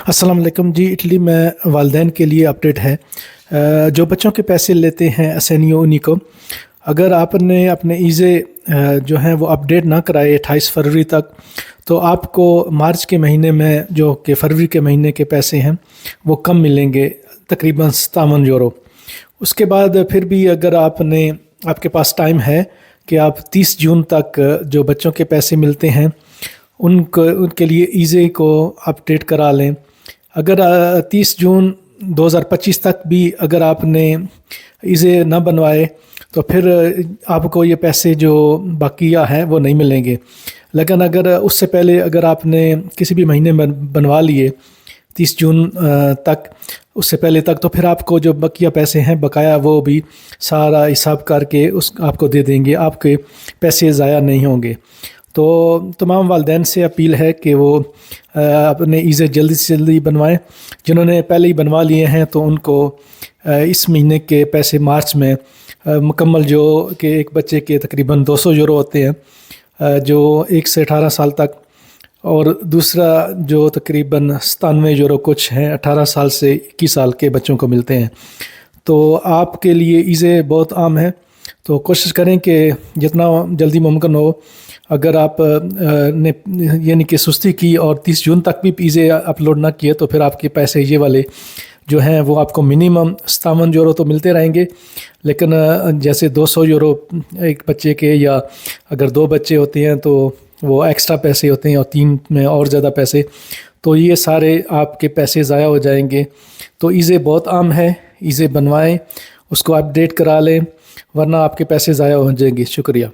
अस्सलाम वालेकुम जी। इटली में वालदैन के लिए अपडेट है। जो बच्चों के पैसे लेते हैं असेनियो उन्हीं को, अगर आपने अपने ईज़े जो हैं वो अपडेट ना कराए 28 फरवरी तक, तो आपको मार्च के महीने में जो कि फरवरी के महीने के पैसे हैं वो कम मिलेंगे, तकरीबन 57 यूरो। उसके बाद फिर भी अगर आपके पास टाइम है कि आप 30 जून तक जो बच्चों के पैसे मिलते हैं उनके लिए ईज़े को अपडेट करा लें। अगर 30 जून 2025 तक भी अगर आपने ईज़े ना बनवाए तो फिर आपको ये पैसे जो बाकिया हैं वो नहीं मिलेंगे। लेकिन अगर उससे पहले अगर आपने किसी भी महीने में बनवा लिए 30 जून तक, उससे पहले तक, तो फिर आपको जो बकिया पैसे हैं बकाया वो भी सारा हिसाब करके आपको दे देंगे, आपके पैसे ज़ाया नहीं होंगे। तो तमाम वालिदैन से अपील है कि वो अपने ईज़े जल्दी से जल्दी बनवाएं। जिन्होंने पहले ही बनवा लिए हैं तो उनको इस महीने के पैसे मार्च में मुकम्मल, जो कि एक बच्चे के तकरीबन 200 यूरो होते हैं जो 1 से 18 साल तक, और दूसरा जो तकरीबन 97 यूरो कुछ हैं 18 साल से 21 साल के बच्चों को मिलते हैं। तो आपके लिए ईज़े बहुत आम है, तो कोशिश करें कि जितना जल्दी मुमकिन हो, अगर आप ने यानी कि सुस्ती की और 30 जून तक भी ईज़े अपलोड ना किए तो फिर आपके पैसे ये वाले जो हैं वो आपको मिनिमम 57 यूरो तो मिलते रहेंगे। लेकिन जैसे 200 यूरो एक बच्चे के, या अगर 2 बच्चे होते हैं तो वो एक्स्ट्रा पैसे होते हैं, और 3 में और ज़्यादा पैसे, तो ये सारे आपके पैसे ज़ाया हो जाएंगे। तो ईज़े बहुत आम है, ईज़े बनवाएं, उसको अपडेट करा लें, वरना आपके पैसे ज़ाया हो जाएंगे। शुक्रिया।